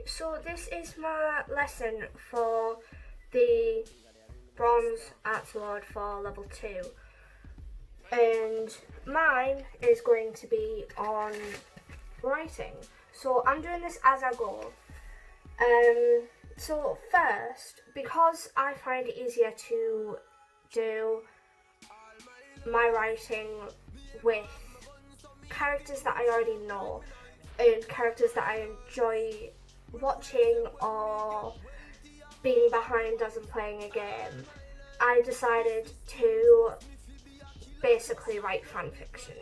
so this is my lesson for the Bronze Art Award for level 2, and mine is going to be on writing. So I'm doing this as I go. So first, because I find it easier to do my writing with characters that I already know and characters that I enjoy watching or being behind as I'm playing a game, I decided to basically write fan fiction.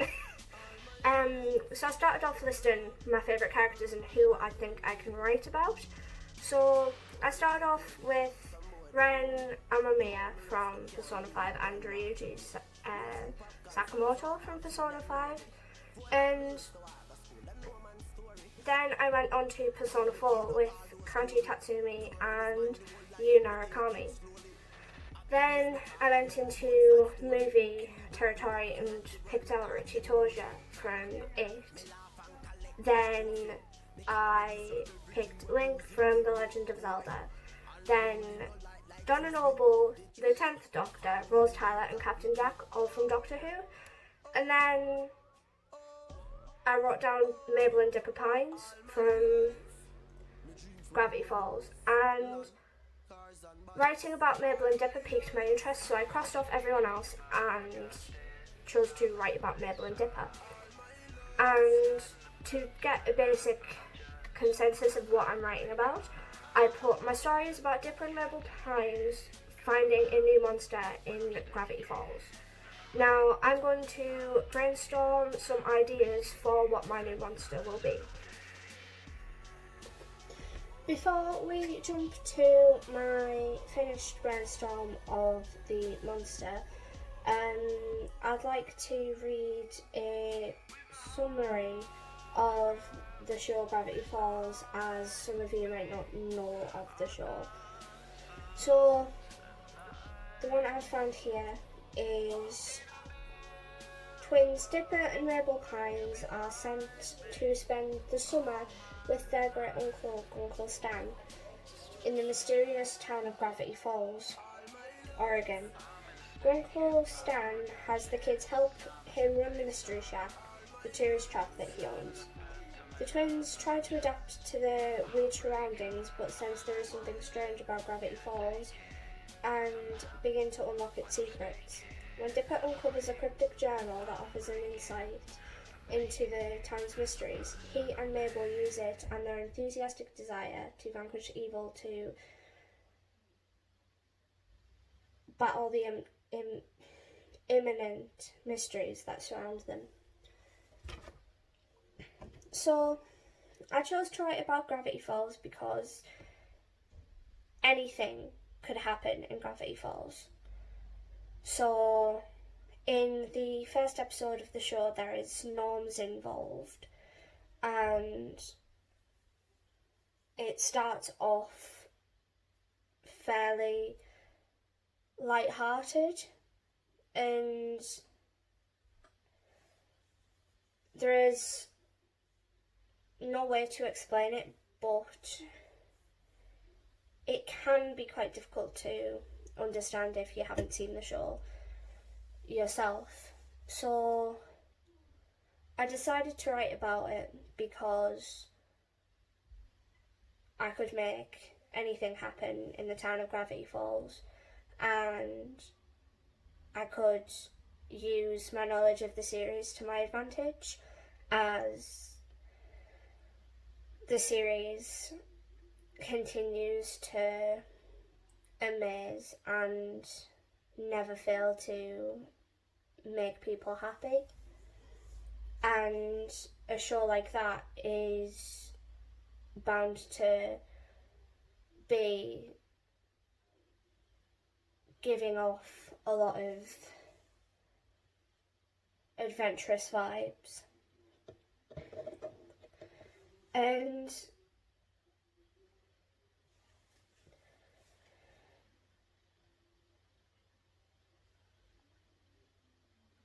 So I started off listing my favourite characters and who I think I can write about. So I started off with Ren Amamiya from Persona 5 and Ryuji Sakamoto from Persona 5, and then I went on to Persona 4 with Kanji Tatsumi and Yu Narakami. Then I went into movie territory and picked out Richie Toja from It. Then I picked Link from The Legend of Zelda. Then Donna Noble, the 10th Doctor, Rose Tyler and Captain Jack, all from Doctor Who. And then I wrote down Mabel and Dipper Pines from Gravity Falls. And writing about Mabel and Dipper piqued my interest, so I crossed off everyone else and chose to write about Mabel and Dipper. And to get a basic consensus of what I'm writing about, I put my story is about Dipper and Mabel Pines finding a new monster in Gravity Falls. Now I'm going to brainstorm some ideas for what my new monster will be. Before we jump to my finished brainstorm of the monster, I'd like to read a summary of the show Gravity Falls, as some of you might not know of the show. So the one I've found here is twins Dipper and Mabel Pines are sent to spend the summer with their great uncle, Uncle Stan, in the mysterious town of Gravity Falls, Oregon. Uncle Stan has the kids help him run the mystery shack, the tourist trap that he owns. The twins try to adapt to the weird surroundings, but sense there is something strange about Gravity Falls and begin to unlock its secrets. When Dipper uncovers a cryptic journal that offers an insight into the town's mysteries, he and Mabel use it and their enthusiastic desire to vanquish evil to battle the imminent mysteries that surround them. So I chose to write about Gravity Falls because anything could happen in Gravity Falls. So in the first episode of the show there is gnomes involved, and it starts off fairly light-hearted, and there is no way to explain it, but it can be quite difficult to understand if you haven't seen the show yourself. So I decided to write about it because I could make anything happen in the town of Gravity Falls, and I could use my knowledge of the series to my advantage, as the series continues to amaze and never fail to make people happy. And a show like that is bound to be giving off a lot of adventurous vibes. And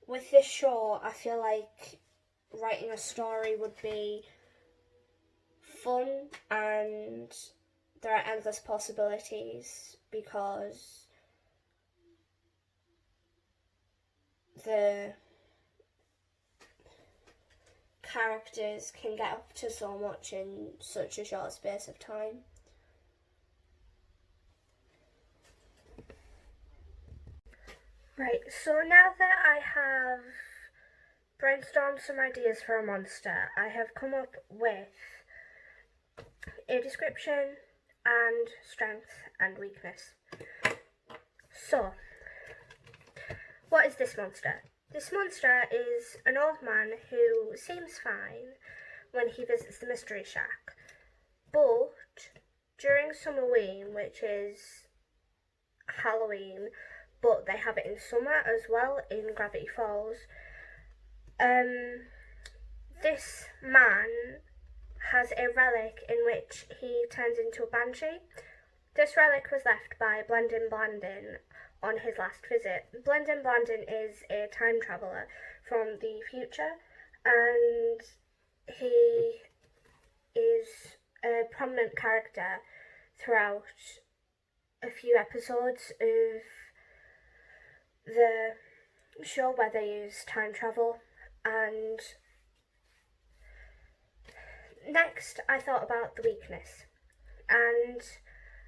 with this show, I feel like writing a story would be fun and there are endless possibilities because the characters can get up to so much in such a short space of time. Right, so now that I have brainstormed some ideas for a monster, I have come up with a description and strength and weakness. So, what is this monster? This monster is an old man who seems fine when he visits the Mystery Shack, but during Summerween, which is Halloween, but they have it in summer as well in Gravity Falls, this man has a relic in which he turns into a banshee. This relic was left by Blendin Blandin on his last visit. Blendin Blandin is a time traveller from the future, and he is a prominent character throughout a few episodes of the show where they use time travel. And next I thought about the weakness, and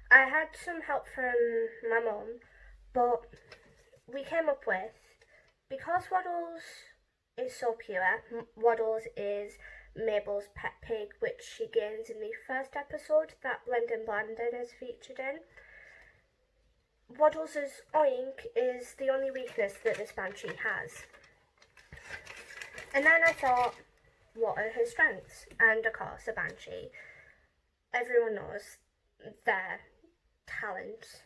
I had some help from my mum, but we came up with, because Waddles is so pure, Waddles is Mabel's pet pig, which she gains in the first episode that Blendin Blandin is featured in. Waddles' oink is the only weakness that this banshee has. And then I thought, what are her strengths? And of course, a banshee, everyone knows their talent,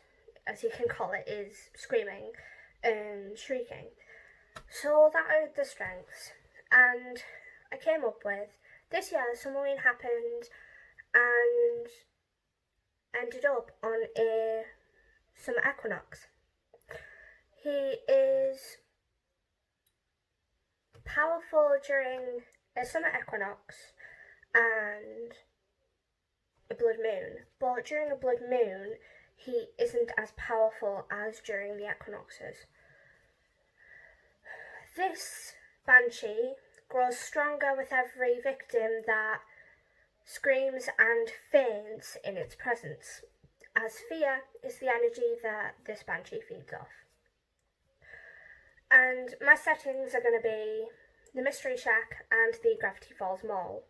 as you can call it, is screaming and shrieking. So that are the strengths. And I came up with, this year Summerween happened and ended up on a summer equinox. He is powerful during a summer equinox and a blood moon, but during a blood moon he isn't as powerful as during the equinoxes. This banshee grows stronger with every victim that screams and faints in its presence, as fear is the energy that this banshee feeds off. And my settings are going to be the Mystery Shack and the Gravity Falls Mall.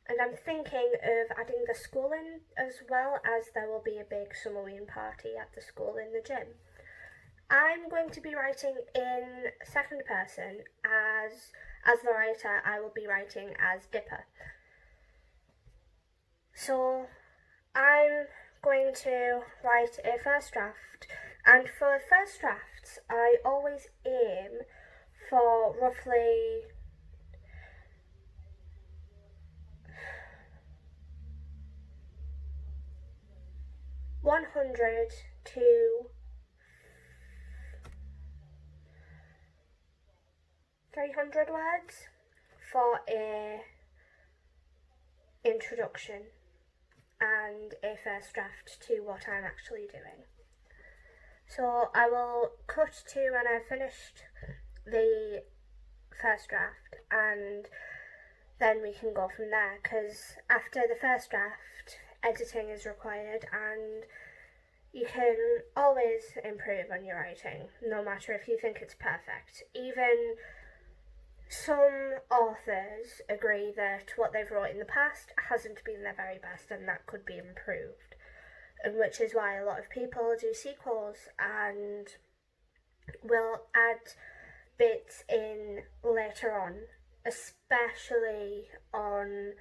And I'm thinking of adding the school in as well, as there will be a big Summerween party at the school in the gym. I'm going to be writing in second person. As the writer, I will be writing as Dipper. So I'm going to write a first draft, and for first drafts I always aim for roughly 100 to 300 words for a introduction and a first draft to what I'm actually doing. So I will cut to when I've finished the first draft, and then we can go from there, because after the first draft editing is required, and you can always improve on your writing, no matter if you think it's perfect. Even some authors agree that what they've wrote in the past hasn't been their very best and that could be improved, and which is why a lot of people do sequels and will add bits in later on, especially on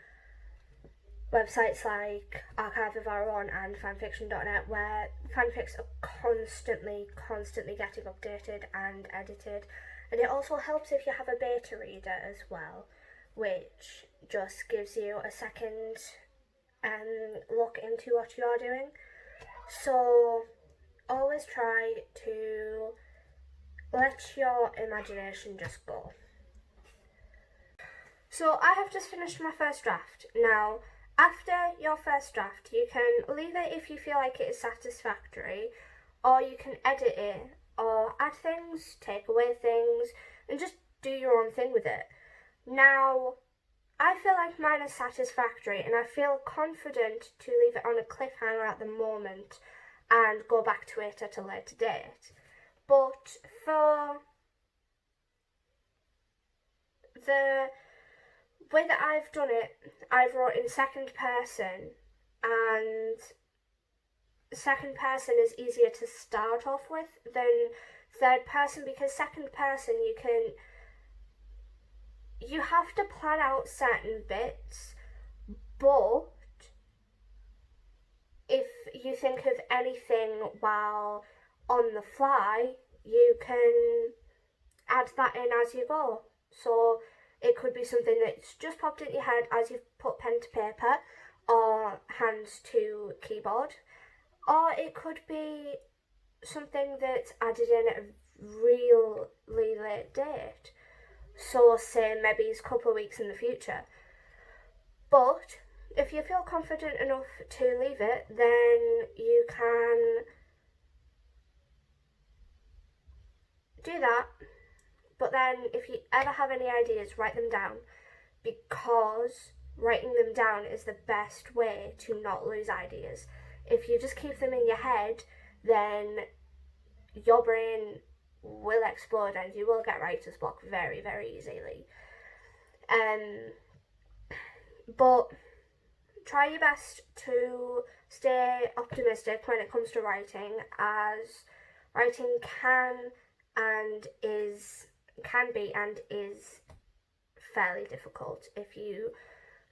websites like Archive of Our Own and fanfiction.net, where fanfics are constantly getting updated and edited. And it also helps if you have a beta reader as well, which just gives you a second look into what you're doing. So always try to let your imagination just go. So I have just finished my first draft. Now, After your first draft, you can leave it if you feel like it is satisfactory, or you can edit it, or add things, take away things, and just do your own thing with it. Now, I feel like mine is satisfactory, and I feel confident to leave it on a cliffhanger at the moment and go back to it at a later date. But for the way that I've done it, I've wrote in second person, and second person is easier to start off with than third person, because second person you have to plan out certain bits, but if you think of anything while on the fly, you can add that in as you go. So it could be something that's just popped in your head as you've put pen to paper or hands to keyboard, or it could be something that's added in at a really late date. So say maybe it's a couple of weeks in the future. But if you feel confident enough to leave it, then you can do that. But then if you ever have any ideas, write them down, because writing them down is the best way to not lose ideas. If you just keep them in your head, then your brain will explode and you will get writer's block very, very easily. But try your best to stay optimistic when it comes to writing, as writing can be and is fairly difficult if you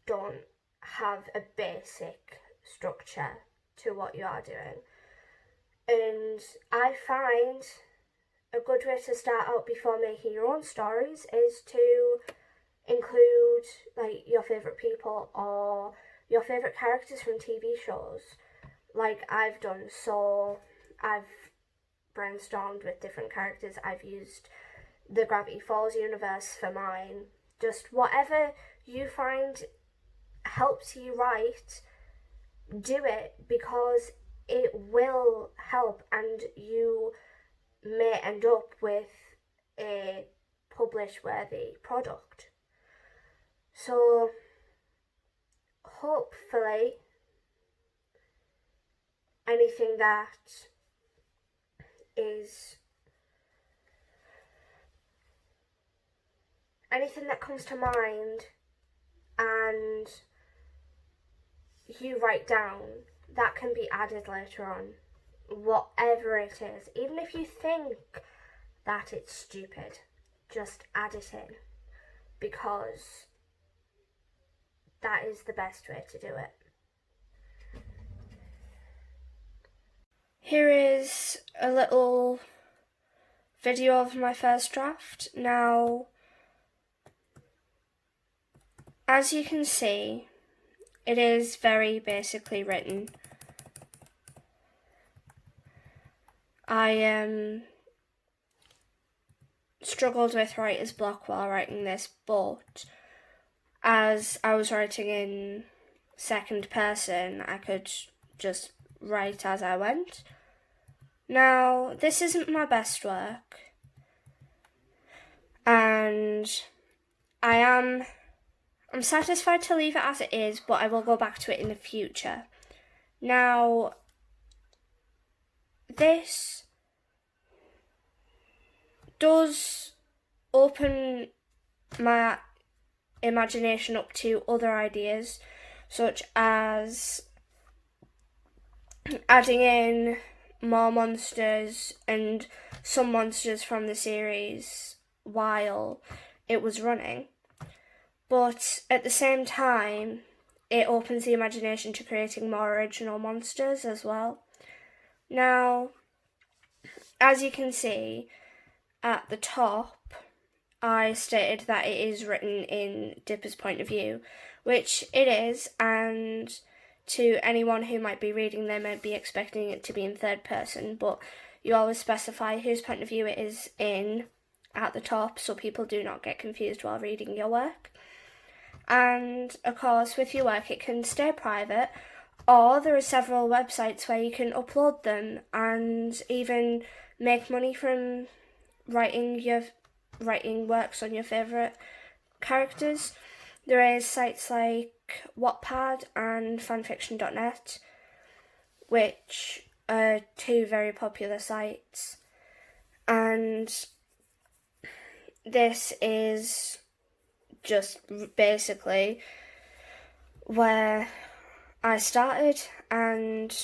don't have a basic structure to what you are doing. And I find a good way to start out before making your own stories is to include like your favourite people or your favourite characters from TV shows, like I've done. So I've brainstormed with different characters. I've used the Gravity Falls universe for mine. Just whatever you find helps you write, do it, because it will help and you may end up with a publish-worthy product. So hopefully anything that comes to mind and you write down, that can be added later on, whatever it is. Even if you think that it's stupid, just add it in, because that is the best way to do it. Here is a little video of my first draft. Now, as you can see, it is very basically written. I struggled with writer's block while writing this, but as I was writing in second person, I could just write as I went. Now, this isn't my best work, and I'm satisfied to leave it as it is, but I will go back to it in the future. Now, this does open my imagination up to other ideas, such as adding in more monsters and some monsters from the series while it was running. But at the same time, it opens the imagination to creating more original monsters as well. Now, as you can see at the top, I stated that it is written in Dipper's point of view, which it is, and to anyone who might be reading, they might be expecting it to be in third person, but you always specify whose point of view it is in at the top so people do not get confused while reading your work. And of course, with your work, it can stay private, or there are several websites where you can upload them and even make money from writing works on your favourite characters. There is sites like Wattpad and fanfiction.net, which are two very popular sites. And this is just basically where I started, and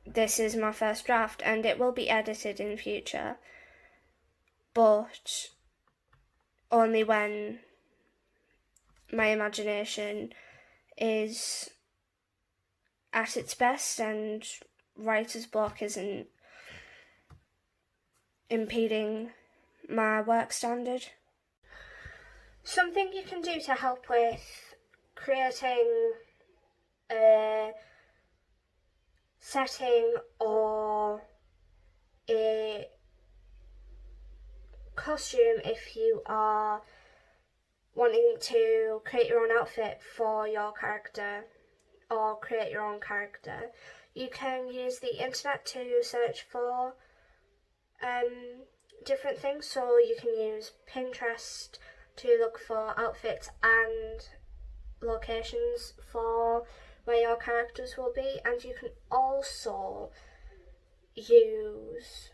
this is my first draft, and it will be edited in future, but only when my imagination is at its best and writer's block isn't impeding my work standard. Something you can do to help with creating a setting or a costume, if you are wanting to create your own outfit for your character or create your own character, you can use the internet to search for different things. So you can use Pinterest to look for outfits and locations for where your characters will be, and you can also use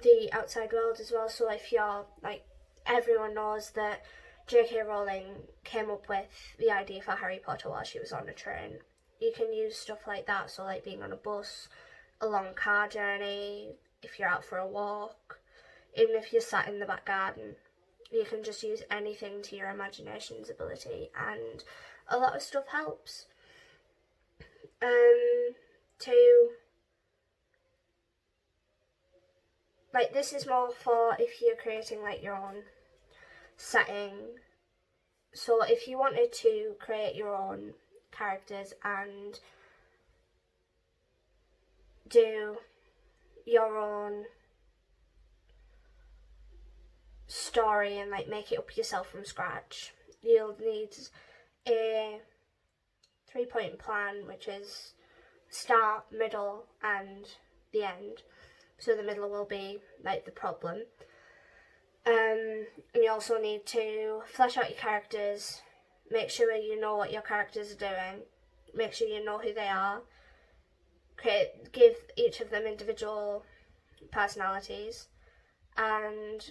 the outside world as well. So if you're like, everyone knows that J.K. Rowling came up with the idea for Harry Potter while she was on a train. You can use stuff like that, so like being on a bus, a long car journey, if you're out for a walk, even if you're sat in the back garden. You can just use anything to your imagination's ability, and a lot of stuff helps. This is more for if you're creating like your own setting. So if you wanted to create your own characters and do your own story and like make it up yourself from scratch, you'll need a 3-point plan, which is start, middle and the end. So the middle will be like the problem. And you also need to flesh out your characters, make sure you know what your characters are doing, make sure you know who they are, give each of them individual personalities, and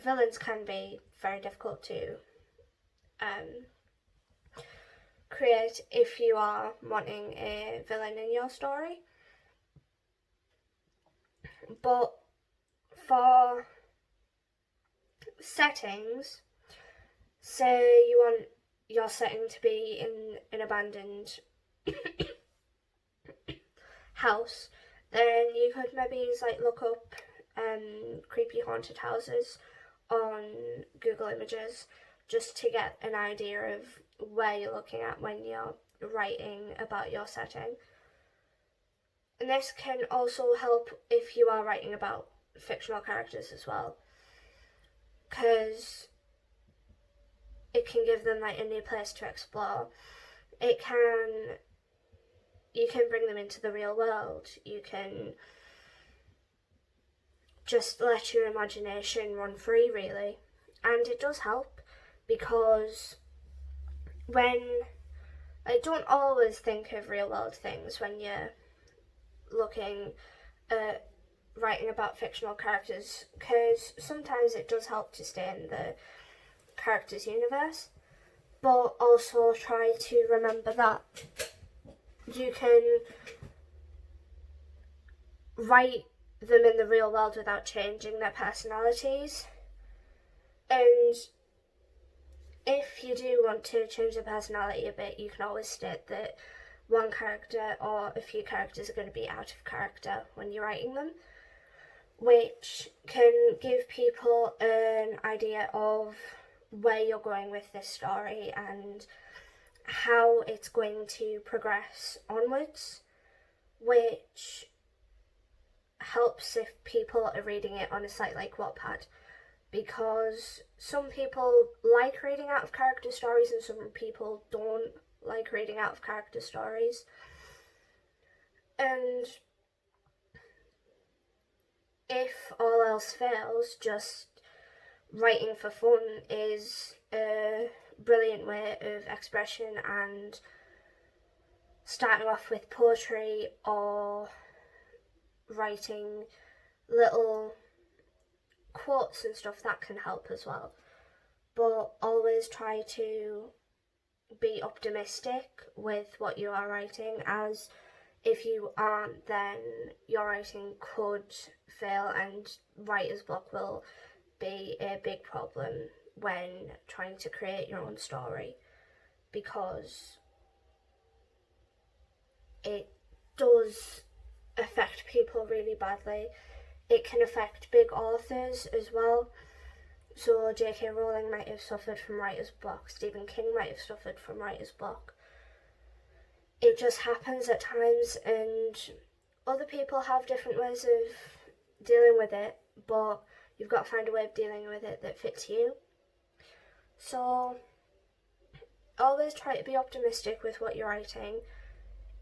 villains can be very difficult to create if you are wanting a villain in your story. But for settings, say you want your setting to be in an abandoned house, then you could maybe look up creepy haunted houses on Google Images just to get an idea of where you're looking at when you're writing about your setting. And this can also help if you are writing about fictional characters as well, because it can give them a new place to explore. You can bring them into the real world. You can just let your imagination run free, really. And it does help, because don't always think of real world things when you're looking at writing about fictional characters, because sometimes it does help to stay in the character's universe, but also try to remember that you can write them in the real world without changing their personalities. And if you do want to change their personality a bit, you can always state that one character or a few characters are going to be out of character when you're writing them, which can give people an idea of where you're going with this story and how it's going to progress onwards, which helps if people are reading it on a site like Wattpad, because some people like reading out of character stories and some people don't like reading out of character stories. And if all else fails, just writing for fun is a brilliant way of expression, and starting off with poetry or writing little quotes and stuff, that can help as well. But always try to be optimistic with what you are writing, as if you aren't, then your writing could fail and writer's block will be a big problem when trying to create your own story, because it does affect people really badly. It can affect big authors as well. So J.K. Rowling might have suffered from writer's block, Stephen King might have suffered from writer's block. It just happens at times, and other people have different ways of dealing with it, but you've got to find a way of dealing with it that fits you. So always try to be optimistic with what you're writing.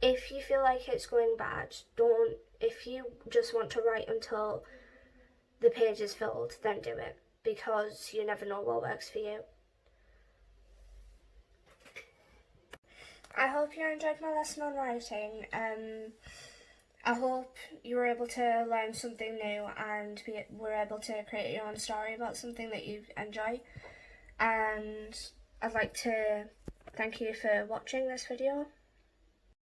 If you feel like it's going bad, don't. If you just want to write until the page is filled, then do it, because you never know what works for you. I hope you enjoyed my lesson on writing. I hope you were able to learn something new and were able to create your own story about something that you enjoy. And I'd like to thank you for watching this video.